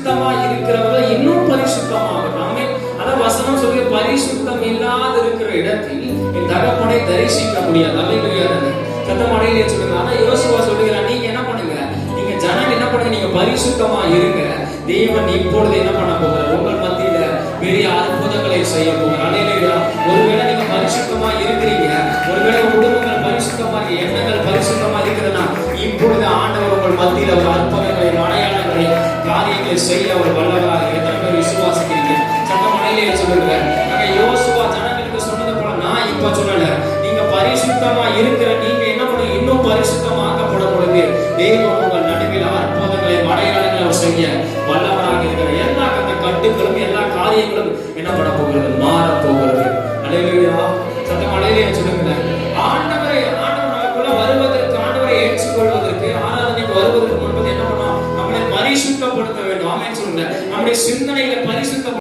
பரிசுத்தமா இருக்கிறவர்கள் இன்னும் பரிசுத்தமாக. ஆமென். அத வசனம் சொல்லி பரிசுத்தம் இல்லாத இருக்கிற இடத்தில் என் தகப்பனை தரிசிக்க முடியாது. அல்லேலூயா. சத்தமடையிலே சொல்லுங்க. ஆனா யோசுவா சொல்லுகிறார், நீங்க என்ன பண்ணுங்க, நீங்க ஜனங்கள் என்ன பண்ணுங்க, நீங்க பரிசுத்தமா இருங்க. தேவன் இப்பொழுது என்ன பண்ண போகிறார், உங்கள் மத்தியில பெரிய அற்புதங்களை செய்ய போகிறார். அல்லேலூயா. ஒருவேளை நீங்க பரிசுத்தமா இருக்கிறீங்க, ஒருவேளை குடும்பங்கள் பரிசுத்தமா இருக்கு, எண்ணங்கள் பரிசுத்தமா இருக்கிறதுனா இப்பொழுது ஆண்டவர் உங்கள் மத்தியில ஒரு அற்புதங்களை, அடையாளங்களை, காரியங்களை செய்ய அவர் வல்லவராக. எத்தனை பேர் விசுவாசிக்கிறீங்க? சத்தமடையிலே சொல்லுங்க. யோசுவா ஜனங்களுக்கு சொன்னது போல நான் இப்ப சொல்லல, நீங்க பரிசுத்தமா இருக்கிற நீங்க என்ன பண்ணுங்க, இன்னும் பரிசுத்தமாக்கப்படும் பொழுது தேவன் உங்கள் நடுவில் அற்புதங்களை, அடையாளங்களை அவர் செய்ய வல்லவராக இருக்கிற. எல்லா கட்டுகளும் எல்லா காரியங்களும் என்ன பண்ண போகிறது, மாற போகிறது. அல்லேலூயா. சத்தமடையிலே சொல்லுங்க. ஆண்டவரை நமக்குள்ள வருவதற்கு, ஆண்டவரை ஏற்றுக்கொள்வதற்கு, ஆராதனைக்கு வருவதற்கு முன்பது என்ன பண்ணணும், நம்மளை பரிசுத்தப்படுத்த வேண்டும். ஆமென் சொல்லுங்க. நம்முடைய சிந்தனைகளை பரிசுத்த